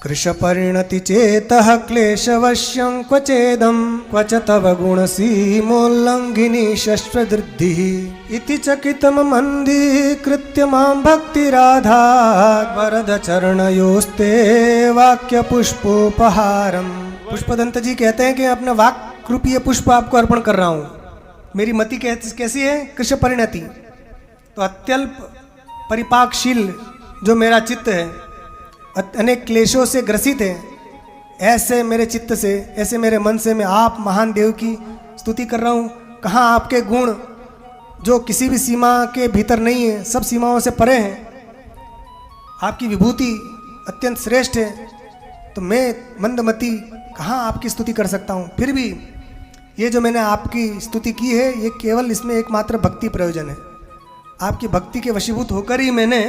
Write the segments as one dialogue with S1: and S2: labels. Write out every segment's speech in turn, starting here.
S1: कृशपरिणति चेतः क्लेशवश्यं क्वचेदं क्वच तव गुणसीमोल्लङ्घिनी शश्वदृद्धिः इति चकितममन्धीकृत्य मां भक्तिराधा वरद चरणयोस्ते वाक्य पुष्पोपहारम। पुष्पदंत जी कहते हैं कि अपना वाक् रूपीय पुष्प आपको अर्पण कर रहा हूँ। मेरी मति कैसी है? कृश परिणति, तो अत्यल्प परिपाकशील जो मेरा चित्त है, अनेक क्लेशों से ग्रसित है, ऐसे मेरे चित्त से, ऐसे मेरे मन से मैं आप महान देव की स्तुति कर रहा हूँ। कहाँ आपके गुण जो किसी भी सीमा के भीतर नहीं है, सब सीमाओं से परे हैं, आपकी विभूति अत्यंत श्रेष्ठ है, तो मैं मंदमती कहाँ आपकी स्तुति कर सकता हूँ। फिर भी ये जो मैंने आपकी स्तुति की है, ये केवल इसमें एकमात्र भक्ति प्रयोजन है। आपकी भक्ति के वशीभूत होकर ही मैंने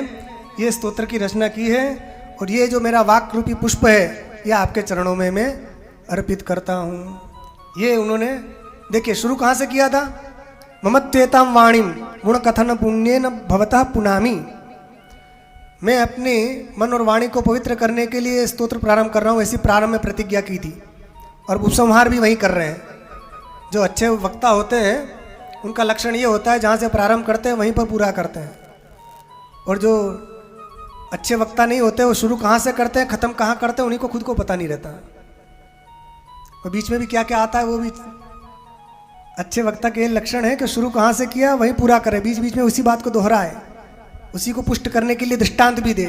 S1: ये स्तोत्र की रचना की है, और ये जो मेरा वाक् रूपी पुष्प है, ये आपके चरणों में मैं अर्पित करता हूँ। ये उन्होंने देखिए शुरू कहाँ से किया था? ममत्वेतां वाणीम गुण कथन पुण्येन भवतः पुनामी। मैं अपने मन और वाणी को पवित्र करने के लिए स्तोत्र प्रारंभ कर रहा हूँ, ऐसी प्रारंभ में प्रतिज्ञा की थी, और उपसंहार भी वही कर रहे हैं। जो अच्छे वक्ता होते हैं उनका लक्षण ये होता है, जहाँ से प्रारंभ करते हैं वहीं पर पूरा करते हैं, और जो अच्छे वक्ता नहीं होते वो शुरू कहाँ से करते हैं, ख़त्म कहाँ करते हैं, उन्हीं को खुद को पता नहीं रहता। और बीच में भी क्या क्या आता है वो भी अच्छे वक्ता के लक्षण है कि शुरू कहाँ से किया वहीं पूरा करे, बीच बीच में उसी बात को दोहराए, उसी को पुष्ट करने के लिए दृष्टांत भी दे।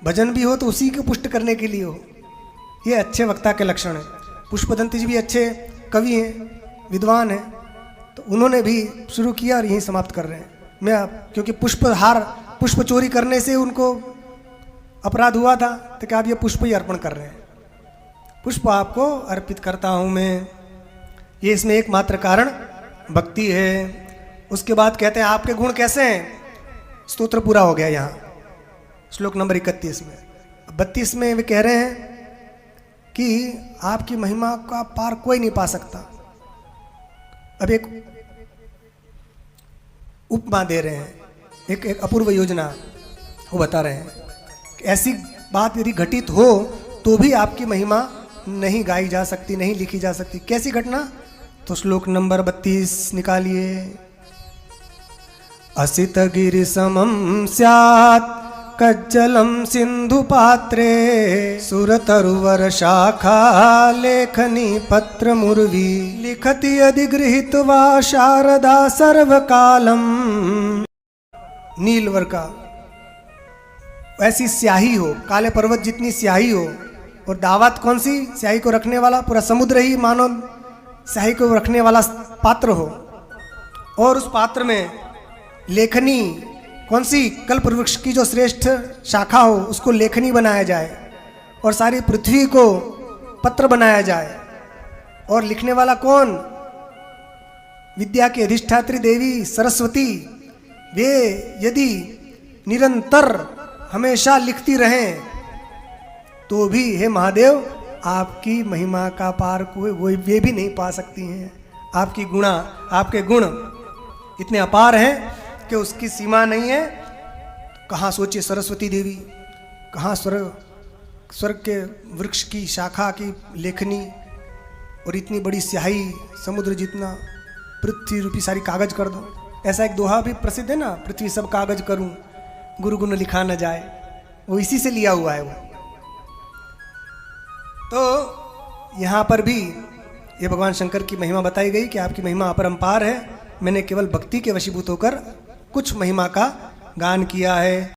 S1: भजन भी हो तो उसी को पुष्ट करने के लिए हो। ये अच्छे वक्ता के लक्षण है। पुष्पदंत जी भी अच्छे कवि हैं, विद्वान हैं, तो उन्होंने भी शुरू किया और यहीं समाप्त कर रहे हैं। मैं क्योंकि पुष्प चोरी करने से उनको अपराध हुआ था, तो क्या आप ये पुष्प ही अर्पण कर रहे हैं? पुष्प आपको अर्पित करता हूँ मैं। ये इसमें एकमात्र कारण भक्ति है। उसके बाद कहते हैं आपके गुण कैसे हैं? स्तोत्र पूरा हो गया यहाँ श्लोक नंबर 31 में। 32 में वे कह रहे हैं कि आपकी महिमा का पार कोई नहीं पा सकता। अब एक उपमा दे रहे हैं, एक अपूर्व योजना वो बता रहे हैं। ऐसी बात यदि घटित हो तो भी आपकी महिमा नहीं गाई जा सकती, नहीं लिखी जा सकती। कैसी घटना? तो श्लोक नंबर 32 निकालिए। असित गिरि समम स्यात् कज्जलम सिंधु पात्रे सुरतरुवर शाखा लेखनी पत्र मुर्वी लिखति अधिगृहीत्वा शारदा सर्वकालम। नीलवर का ऐसी स्याही हो, काले पर्वत जितनी स्याही हो, और दावत कौन सी? स्याही को रखने वाला पूरा समुद्र ही मानो स्याही को रखने वाला पात्र हो, और उस पात्र में लेखनी कौन सी? कल्प वृक्ष की जो श्रेष्ठ शाखा हो उसको लेखनी बनाया जाए, और सारी पृथ्वी को पत्र बनाया जाए। और लिखने वाला कौन? विद्या की अधिष्ठात्री देवी सरस्वती। वे यदि निरंतर हमेशा लिखती रहें तो भी हे महादेव आपकी महिमा का पार कोई वे भी नहीं पा सकती हैं। आपके गुण इतने अपार हैं कि उसकी सीमा नहीं है। कहाँ सोचिए सरस्वती देवी, कहाँ स्वर्ग के वृक्ष की शाखा की लेखनी, और इतनी बड़ी स्याही समुद्र जितना, पृथ्वी रूपी सारी कागज कर दो। ऐसा एक दोहा भी प्रसिद्ध है ना, पृथ्वी सब कागज करूं गुरु गुण लिखा न जाए, वो इसी से लिया हुआ है वो। तो यहाँ पर भी ये भगवान शंकर की महिमा बताई गई कि आपकी महिमा अपरंपार है। मैंने केवल भक्ति के वशीभूत होकर कुछ महिमा का गान किया है।